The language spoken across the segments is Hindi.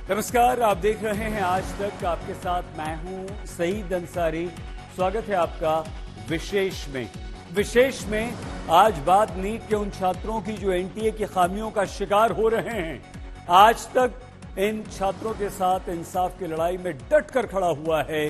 नमस्कार, आप देख रहे हैं आज तक। आपके साथ मैं हूं सईद अंसारी। स्वागत है आपका विशेष में आज बात नीट के उन छात्रों की जो एनटीए की खामियों का शिकार हो रहे हैं। आज तक इन छात्रों के साथ इंसाफ की लड़ाई में डट कर खड़ा हुआ है।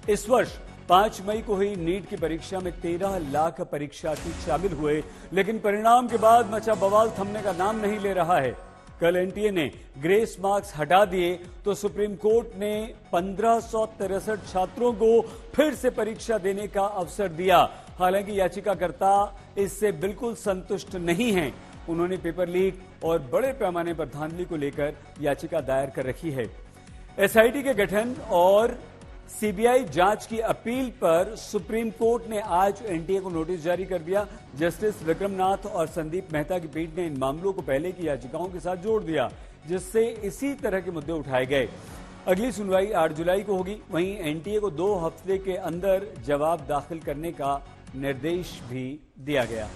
इस वर्ष 5 मई को हुई नीट की परीक्षा में 13 लाख परीक्षार्थी शामिल हुए, लेकिन परिणाम के बाद मचा बवाल थमने का नाम नहीं ले रहा है। कल एनटीए ने ग्रेस मार्क्स हटा दिए तो सुप्रीम कोर्ट ने 1563 छात्रों को फिर से परीक्षा देने का अवसर दिया। हालांकि याचिकाकर्ता इससे बिल्कुल संतुष्ट नहीं हैं। उन्होंने पेपर लीक और बड़े पैमाने पर धांधली को लेकर याचिका दायर कर रखी है। एसआईटी के गठन और सीबीआई जांच की अपील पर सुप्रीम कोर्ट ने आज एनटीए को नोटिस जारी कर दिया। जस्टिस विक्रमनाथ और संदीप मेहता की पीठ ने इन मामलों को पहले की याचिकाओं के साथ जोड़ दिया, जिससे इसी तरह के मुद्दे उठाए गए। अगली सुनवाई 8 जुलाई को होगी। वहीं एनटीए को 2 हफ्ते के अंदर जवाब दाखिल करने का निर्देश भी दिया गया।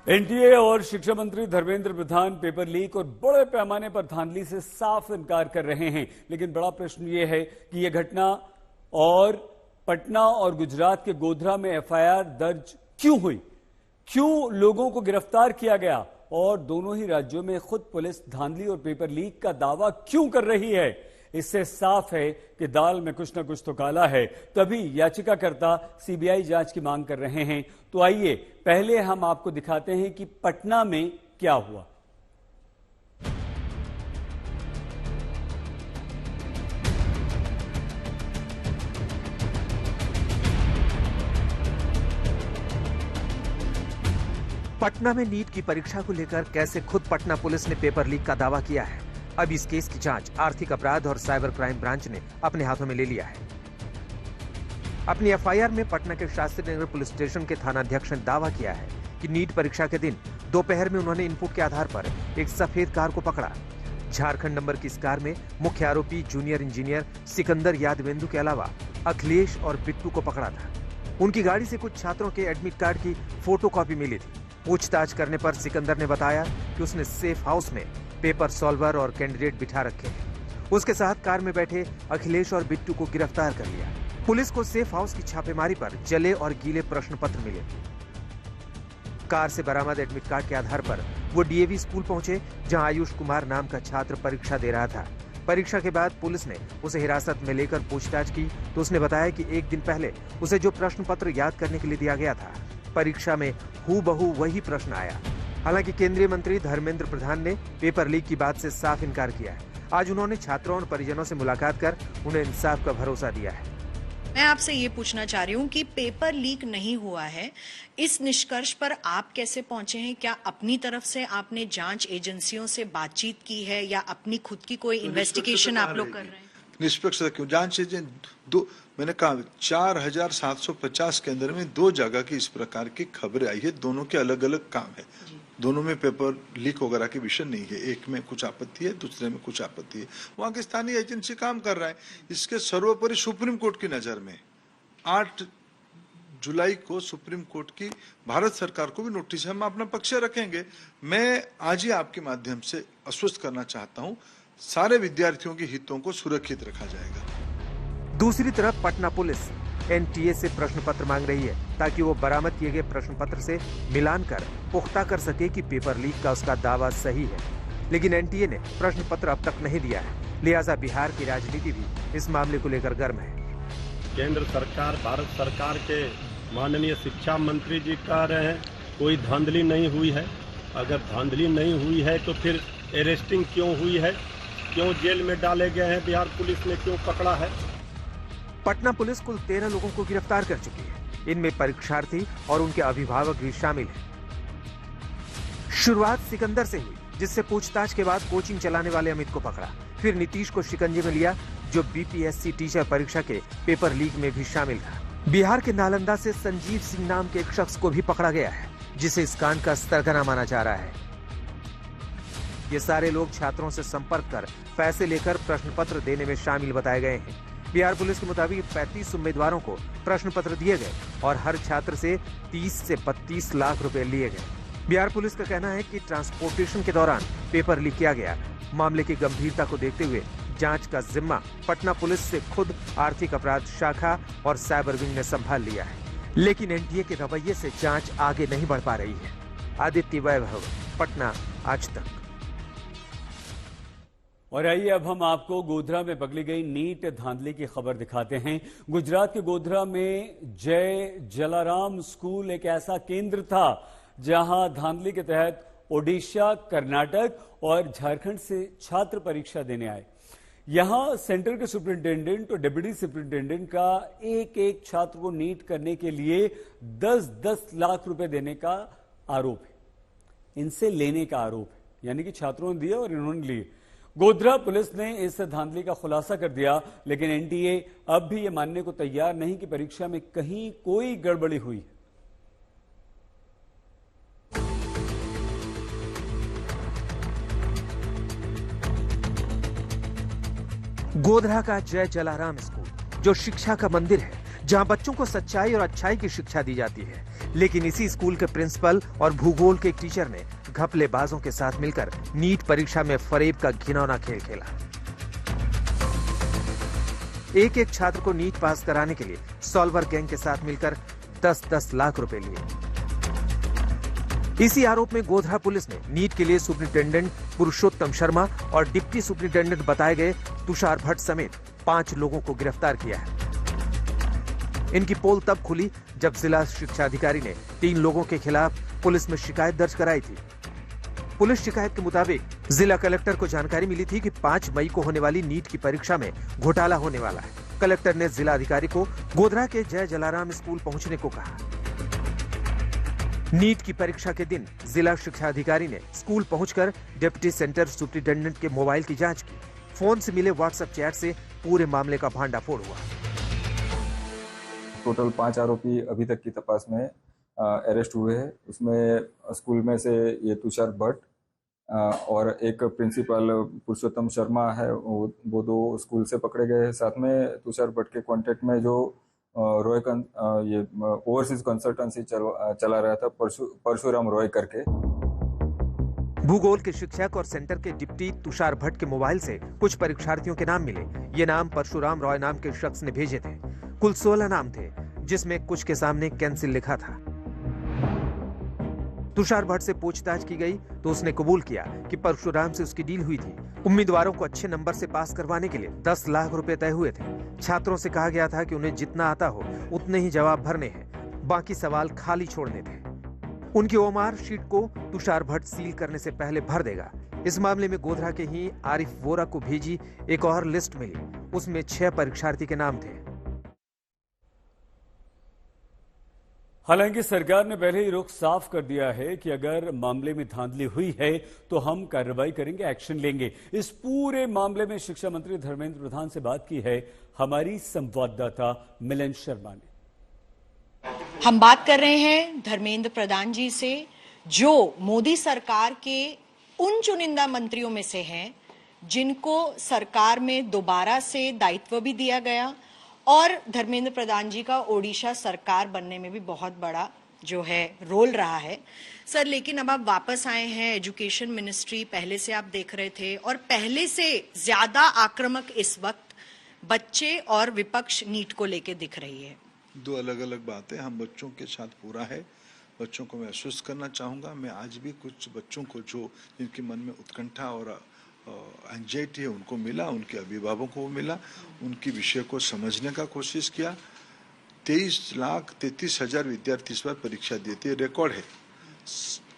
एनटीए और शिक्षा मंत्री धर्मेंद्र प्रधान पेपर लीक और बड़े पैमाने पर धांधली से साफ इनकार कर रहे हैं। लेकिन बड़ा प्रश्न यह है कि यह घटना और पटना और गुजरात के गोधरा में एफआईआर दर्ज क्यों हुई, क्यों लोगों को गिरफ्तार किया गया और दोनों ही राज्यों में खुद पुलिस धांधली और पेपर लीक का दावा क्यों कर रही है। इससे साफ है कि दाल में कुछ न कुछ तो काला है। तभी याचिकाकर्ता सीबीआई जांच की मांग कर रहे हैं। तो आइए पहले हम आपको दिखाते हैं कि पटना में क्या हुआ। पटना में नीट की परीक्षा को लेकर कैसे खुद पटना पुलिस ने पेपर लीक का दावा किया है। अब इस केस की जांच आर्थिक अपराध और साइबर क्राइम ब्रांच ने अपने हाथों में ले लिया है। अपनी एफआईआर में पटना के शास्त्री नगर पुलिस स्टेशन के थानाध्यक्ष ने दावा किया है कि नीट परीक्षा के दिन दोपहर में उन्होंने इनपुट के आधार पर एक सफेद कार को पकड़ा। झारखंड नंबर की इस कार में मुख्य आरोपी जूनियर इंजीनियर सिकंदर यादवेंदु के अलावा अखिलेश और बिट्टू को पकड़ा था। उनकी गाड़ी से कुछ छात्रों के एडमिट कार्ड की फोटोकॉपी मिली थी। पूछताछ करने पर सिकंदर ने बताया कि उसने सेफ हाउस में पेपर सॉल्वर और कैंडिडेट बिठा रखे हैं। उसके साथ कार में बैठे अखिलेश और बिट्टू को गिरफ्तार कर लिया। पुलिस को सेफ हाउस की छापेमारी पर जले और गीले प्रश्न पत्र मिले। कार से बरामद एडमिट कार्ड के आधार पर वो डीएवी स्कूल पहुंचे, जहां आयुष कुमार नाम का छात्र परीक्षा दे रहा था। परीक्षा के बाद पुलिस ने उसे हिरासत में लेकर पूछताछ की तो उसने बताया कि एक दिन पहले उसे जो प्रश्न पत्र याद करने के लिए दिया गया था, परीक्षा में हूबहू वही प्रश्न आया। हालांकि केंद्रीय मंत्री धर्मेंद्र प्रधान ने पेपर लीक की बात से साफ इनकार किया है। आज उन्होंने छात्रों और परिजनों से मुलाकात कर उन्हें इंसाफ का भरोसा दिया है। मैं आपसे ये पूछना चाह रही हूँ कि पेपर लीक नहीं हुआ है, इस निष्कर्ष पर आप कैसे पहुंचे हैं? क्या अपनी तरफ से आपने जांच एजेंसियों से बातचीत की है या अपनी खुद की कोई इन्वेस्टिगेशन आप लोग कर रहे हैं? निष्पक्ष क्यों? जांच एजेंट दो, मैंने कहा 4750 के अंदर में 2 जगह की इस प्रकार की खबरें आई है। दोनों के अलग अलग काम है। दोनों में पेपर लीक वगैरह के विषय नहीं है। एक में कुछ आपत्ति है, दूसरे में कुछ आपत्ति है। वहां की स्थानीय एजेंसी काम कर रहा है। इसके सर्वोपरि सुप्रीम कोर्ट की नजर में 8 जुलाई को सुप्रीम कोर्ट की भारत सरकार को भी नोटिस है। हम अपना पक्ष रखेंगे। मैं आज ही आपके माध्यम से आश्वस्त करना चाहता हूं, सारे विद्यार्थियों के हितों को सुरक्षित रखा जाएगा। दूसरी तरफ पटना पुलिस एनटीए से प्रश्न पत्र मांग रही है ताकि वो बरामद किए गए प्रश्न पत्र से मिलान कर पुख्ता कर सके कि पेपर लीक का उसका दावा सही है। लेकिन एनटीए ने प्रश्न पत्र अब तक नहीं दिया है, लिहाजा बिहार की राजनीति भी इस मामले को लेकर गर्म है। केंद्र सरकार, भारत सरकार के माननीय शिक्षा मंत्री जी कह रहे हैं कोई धांधली नहीं हुई है। अगर धांधली नहीं हुई है तो फिर अरेस्टिंग क्यों हुई है, क्यों जेल में डाले गए हैं, बिहार पुलिस ने क्यों पकड़ा है? पटना पुलिस कुल 13 लोगों को गिरफ्तार कर चुकी है। इनमें परीक्षार्थी और उनके अभिभावक भी शामिल हैं। शुरुआत सिकंदर से हुई, जिससे पूछताछ के बाद कोचिंग चलाने वाले अमित को पकड़ा। फिर नीतीश को शिकंजे में लिया, जो बीपीएससी टीचर परीक्षा के पेपर लीक में भी शामिल था। बिहार के नालंदा से संजीव सिंह नाम के एक शख्स को भी पकड़ा गया है, जिसे इस कांड का सरगना माना जा रहा है। ये सारे लोग छात्रों से संपर्क कर पैसे लेकर प्रश्न पत्र देने में शामिल बताए गए हैं। बिहार पुलिस के मुताबिक 35 उम्मीदवारों को प्रश्न पत्र दिए गए और हर छात्र से 30 से 32 लाख रुपए लिए गए। बिहार पुलिस का कहना है कि ट्रांसपोर्टेशन के दौरान पेपर लीक किया गया। मामले की गंभीरता को देखते हुए जांच का जिम्मा पटना पुलिस से खुद आर्थिक अपराध शाखा और साइबर विंग ने संभाल लिया है, लेकिन एनटीए के रवैये से जांच आगे नहीं बढ़ पा रही है। आदित्य वैभव, पटना, आज तक। और आइए अब हम आपको गोधरा में पकड़ी गई नीट धांधली की खबर दिखाते हैं। गुजरात के गोधरा में जय जलाराम स्कूल एक ऐसा केंद्र था जहां धांधली के तहत ओडिशा, कर्नाटक और झारखंड से छात्र परीक्षा देने आए। यहां सेंटर के सुपरिंटेंडेंट और डिप्टी सुपरिंटेंडेंट का एक एक छात्र को नीट करने के लिए 10-10 लाख रुपए देने का आरोप है, इनसे लेने का आरोप है, यानी कि छात्रों ने दिए और इन्होंने लिए। गोधरा पुलिस ने इस धांधली का खुलासा कर दिया, लेकिन एनटीए अब भी यह मानने को तैयार नहीं कि परीक्षा में कहीं कोई गड़बड़ी हुई है। गोधरा का जय जलाराम स्कूल जो शिक्षा का मंदिर है, जहां बच्चों को सच्चाई और अच्छाई की शिक्षा दी जाती है, लेकिन इसी स्कूल के प्रिंसिपल और भूगोल के एक टीचर ने घपलेबाजों के साथ मिलकर नीट परीक्षा में फरेब का घिनौना खेल खेला। एक एक छात्र को नीट पास कराने के लिए सॉल्वर गैंग के साथ मिलकर 10-10 लाख रुपए लिए। इसी आरोप में गोधरा पुलिस ने नीट के लिए सुपरिंटेंडेंट पुरुषोत्तम शर्मा और डिप्टी सुपरिंटेंडेंट बताए गए तुषार भट्ट समेत 5 लोगों को गिरफ्तार किया है। इनकी पोल तब खुली जब जिला शिक्षा अधिकारी ने 3 लोगों के खिलाफ पुलिस में शिकायत दर्ज कराई थी। पुलिस शिकायत के मुताबिक जिला कलेक्टर को जानकारी मिली थी कि 5 मई को होने वाली नीट की परीक्षा में घोटाला होने वाला है। कलेक्टर ने जिला अधिकारी को गोधरा के जय जलाराम स्कूल पहुंचने को कहा। नीट की परीक्षा के दिन जिला शिक्षा अधिकारी ने स्कूल पहुंचकर डिप्टी सेंटर सुपरिंटेंडेंट के मोबाइल की जांच की। फोन से मिले व्हाट्सएप चैट से पूरे मामले का भांडाफोड़ हुआ। टोटल 5 आरोपी अभी तक की तपास में अरेस्ट हुए हैं। उसमें स्कूल में से ये तुषार भट्ट और एक प्रिंसिपल पुरुषोत्तम शर्मा है, वो 2 स्कूल से पकड़े गए हैं। साथ में तुषार भट्ट के कांटेक्ट में जो रॉय ये ओवरसीज कंसल्टेंसी चला रहा था, परशुराम रॉय करके। भूगोल के शिक्षक और सेंटर के डिप्टी तुषार भट्ट के मोबाइल से कुछ परीक्षार्थियों के नाम मिले। ये नाम परशुराम रॉय नाम के शख्स ने भेजे थे। कुल 16 नाम थे, जिसमें कुछ के सामने कैंसिल लिखा था। तुषार भट्ट से पूछताछ की गई तो उसने कबूल किया कि परशुराम से उसकी डील हुई थी। उम्मीदवारों को अच्छे नंबर से पास करवाने के लिए 10 लाख रुपए तय हुए थे। छात्रों से कहा गया था कि उन्हें जितना आता हो उतने ही जवाब भरने हैं, बाकी सवाल खाली छोड़ने थे। उनकी ओएमआर शीट को तुषार भट्ट सील करने से पहले भर देगा। इस मामले में गोधरा के ही आरिफ वोरा को भेजी एक और लिस्ट मिली, उसमें 6 परीक्षार्थी के नाम थे। हालांकि सरकार ने पहले ही रुख साफ कर दिया है कि अगर मामले में धांधली हुई है तो हम कार्रवाई करेंगे, एक्शन लेंगे। इस पूरे मामले में शिक्षा मंत्री धर्मेंद्र प्रधान से बात की है हमारी संवाददाता मिलन शर्मा ने। हम बात कर रहे हैं धर्मेंद्र प्रधान जी से, जो मोदी सरकार के उन चुनिंदा मंत्रियों में से हैं जिनको सरकार में दोबारा से दायित्व भी दिया गया और धर्मेंद्र प्रधान जी का ओडिशा सरकार बनने में भी बहुत बड़ा जो है रोल रहा है। सर, लेकिन अब आप वापस आए हैं, एजुकेशन मिनिस्ट्री पहले से आप देख रहे थे और पहले से ज्यादा आक्रामक इस वक्त बच्चे और विपक्ष नीट को लेके दिख रही है। 2 अलग अलग बातें। हम बच्चों के साथ पूरा है, बच्चों को मैं आश्वस्त करना चाहूँगा। मैं आज भी कुछ बच्चों को जो जिनके मन में उत्कंठा और एंजाइटी है उनको मिला, उनके अभिभावकों को मिला, उनकी विषय को समझने का कोशिश किया। 23,33,000 विद्यार्थी इस बार परीक्षा दिए थे, रिकॉर्ड है।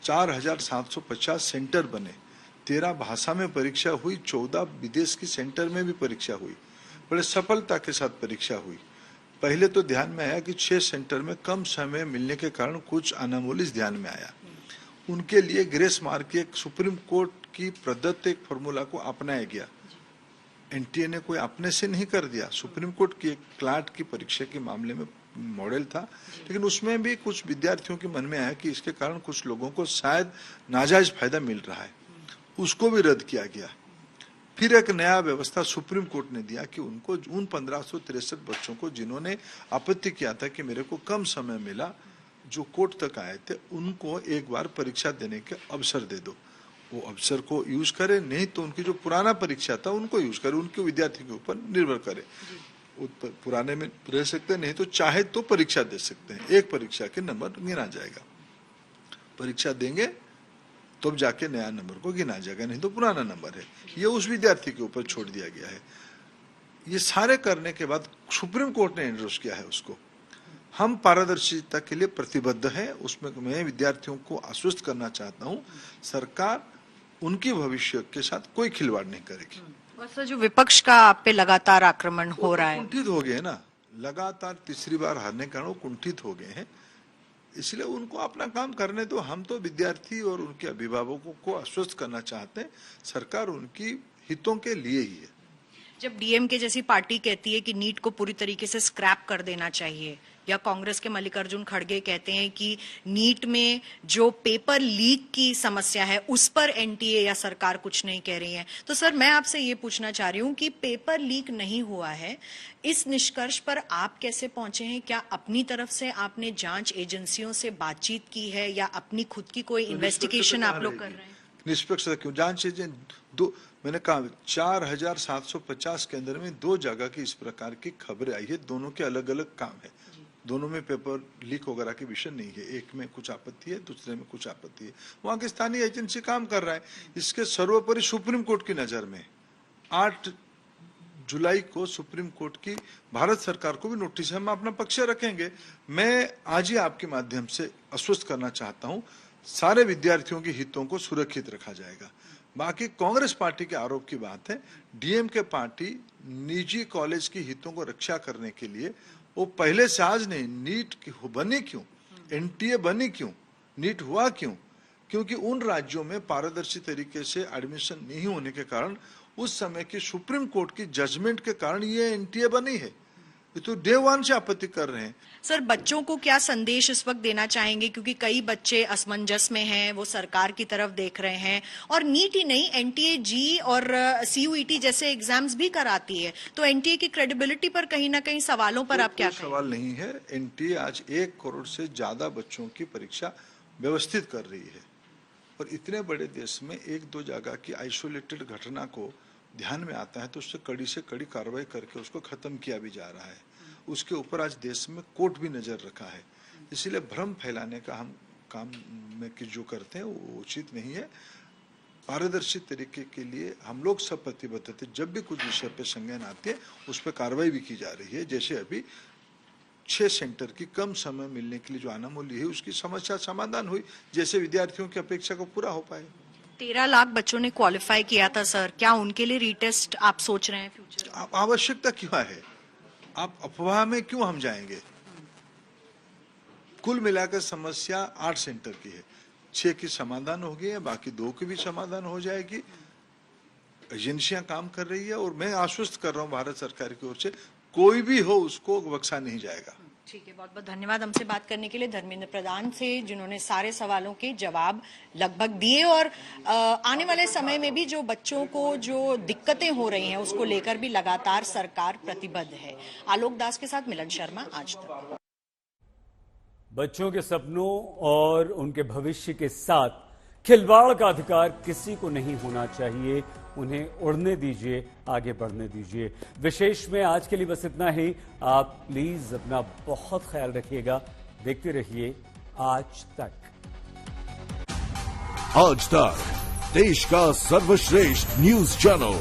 4,750 सेंटर बने, 13 भाषा में परीक्षा हुई, 14 विदेश की सेंटर में भी परीक्षा हुई, बड़े सफलता के साथ परीक्षा हुई। पहले तो ध्यान में आया कि 6 सेंटर में कम समय मिलने के कारण कुछ अनामोलिस ध्यान में आया। उनके लिए ग्रेस मार्क की एक सुप्रीम कोर्ट की प्रदत्त एक फॉर्मूला को अपनाया गया। एनटीए ने कोई अपने से नहीं कर दिया, सुप्रीम कोर्ट की एक क्लार्क की परीक्षा के मामले में मॉडल था, लेकिन उसमें भी कुछ विद्यार्थियों के मन में आया कि इसके कारण कुछ लोगों को शायद नाजायज फायदा मिल रहा है, उसको भी रद्द किया गया। फिर एक नया व्यवस्था सुप्रीम कोर्ट ने दिया कि उनको उन 1563 बच्चों को जिन्होंने आपत्ति किया था कि मेरे को कम समय मिला, जो कोर्ट तक आए थे उनको एक बार परीक्षा देने के अवसर दे दो, वो अवसर को यूज करे, नहीं तो उनकी जो पुराना परीक्षा था उनको यूज करे, उनके विद्यार्थी के ऊपर निर्भर करे। पुराने में रह सकते हैं, नहीं तो चाहे तो परीक्षा दे सकते हैं, एक परीक्षा के नंबर गिना जाएगा, परीक्षा देंगे तब जाके नया नंबर को गिना जाएगा, नहीं तो पुराना नंबर है, ये उस विद्यार्थी के ऊपर छोड़ दिया गया है। ये सारे करने के बाद सुप्रीम कोर्ट ने एंडोर्स किया है उसको। हम पारदर्शिता के लिए प्रतिबद्ध है, उसमें मैं विद्यार्थियों को आश्वस्त करना चाहता हूं, सरकार उनके भविष्य के साथ कोई खिलवाड़ नहीं करेगी। सर, जो विपक्ष का आप पे लगातार आक्रमण हो रहा है, कुंठित हो गए ना, लगातार तीसरी बार हारने के कारण वो कुंठित हो गए हैं, इसलिए उनको अपना काम करने दो। हम तो विद्यार्थी और उनके अभिभावकों को आश्वस्त करना चाहते हैं, सरकार उनकी हितों के लिए ही है। जब डीएमके जैसी पार्टी कहती है कि नीट को पूरी तरीके से स्क्रैप कर देना चाहिए, या कांग्रेस के मल्लिकार्जुन खड़गे कहते हैं कि नीट में जो पेपर लीक की समस्या है उस पर एनटीए या सरकार कुछ नहीं कह रही है, तो सर मैं आपसे ये पूछना चाह रही हूँ कि पेपर लीक नहीं हुआ है, इस निष्कर्ष पर आप कैसे पहुंचे हैं? क्या अपनी तरफ से आपने जांच एजेंसियों से बातचीत की है या अपनी खुद की कोई इन्वेस्टिगेशन आप लोग कर रहे हैं? निष्पक्षता क्यों? जांच एजेंट दो, मैंने कहा 4750 के अंदर में 2 जगह की इस प्रकार की खबरें आई है, दोनों के अलग अलग काम है, दोनों में पेपर लीक वगैरह के विषय नहीं है, एक में कुछ आपत्ति है, दूसरे में कुछ आपत्ति है, वहां की स्थानीय एजेंसी काम कर रहा है। इसके सर्वोपरि सुप्रीम कोर्ट की नजर में 8 जुलाई को सुप्रीम कोर्ट की भारत सरकार को भी नोटिस है, हम अपना पक्ष रखेंगे। मैं आज ही आपके माध्यम से आश्वस्त करना चाहता हूं, सारे विद्यार्थियों के हितों को सुरक्षित रखा जाएगा। बाकी कांग्रेस पार्टी के आरोप की बात है, डीएमके पार्टी निजी कॉलेज की हितों को रक्षा करने के लिए वो पहले से आज नहीं, नीट बनी क्यों, एनटीए बनी क्यों, नीट हुआ क्यों? क्योंकि उन राज्यों में पारदर्शी तरीके से एडमिशन नहीं होने के कारण, उस समय की सुप्रीम कोर्ट की जजमेंट के कारण ये एनटीए बनी है। ये तो डे वन से आपत्ति कर रहे हैं। सर, बच्चों को क्या संदेश इस वक्त देना चाहेंगे, क्योंकि कई बच्चे असमंजस में हैं, वो सरकार की तरफ देख रहे हैं, और नीट ही नहीं एनटीए जी और सीयूईटी जैसे एग्जाम्स भी कराती है, तो एनटीए की क्रेडिबिलिटी पर कहीं ना कहीं सवालों पर आप क्या कहें? सवाल नहीं है, एनटीए आज 1 करोड़ से ज्यादा बच्चों की परीक्षा व्यवस्थित कर रही है, और इतने बड़े देश में 1-2 जगह की आइसोलेटेड घटना को ध्यान में आता है तो उससे कड़ी से कड़ी कार्रवाई करके उसको खत्म किया भी जा रहा है। उसके ऊपर आज देश में कोर्ट भी नजर रखा है, इसलिए भ्रम फैलाने का हम काम में कि जो करते हैं वो उचित नहीं है। पारदर्शी तरीके के लिए हम लोग सब प्रतिबद्ध थे, जब भी कुछ विषय पे संज्ञान आती है उस पर कार्रवाई भी की जा रही है। जैसे अभी 6 सेंटर की कम समय मिलने के लिए जो अनामूल्य है उसकी समस्या समाधान हुई, जैसे विद्यार्थियों की अपेक्षा को पूरा हो पाए। 13 लाख बच्चों ने क्वालिफाई किया था सर, क्या उनके लिए रीटेस्ट आप सोच रहे हैं फ्यूचर? आवश्यकता क्यों है? आप अफवाह में क्यों हम जाएंगे? कुल मिलाकर समस्या 8 सेंटर की है, 6 की समाधान हो गई है, बाकी 2 की भी समाधान हो जाएगी। एजेंसियां काम कर रही है और मैं आश्वस्त कर रहा हूं भारत सरकार की ओर से, कोई भी हो उसको बख्शा नहीं जाएगा। ठीक है, बहुत बहुत धन्यवाद हमसे बात करने के लिए धर्मेंद्र प्रधान से, जिन्होंने सारे सवालों के जवाब लगभग दिए, और आने वाले समय में भी जो बच्चों को जो दिक्कतें हो रही हैं उसको लेकर भी लगातार सरकार प्रतिबद्ध है। आलोक दास के साथ मिलन शर्मा, आज तक। बच्चों के सपनों और उनके भविष्य के साथ खिलवाड़ का अधिकार किसी को नहीं होना चाहिए, उन्हें उड़ने दीजिए, आगे बढ़ने दीजिए। विशेष में आज के लिए बस इतना ही। आप प्लीज अपना बहुत ख्याल रखिएगा, देखते रहिए आज तक। आज तक देश का सर्वश्रेष्ठ न्यूज चैनल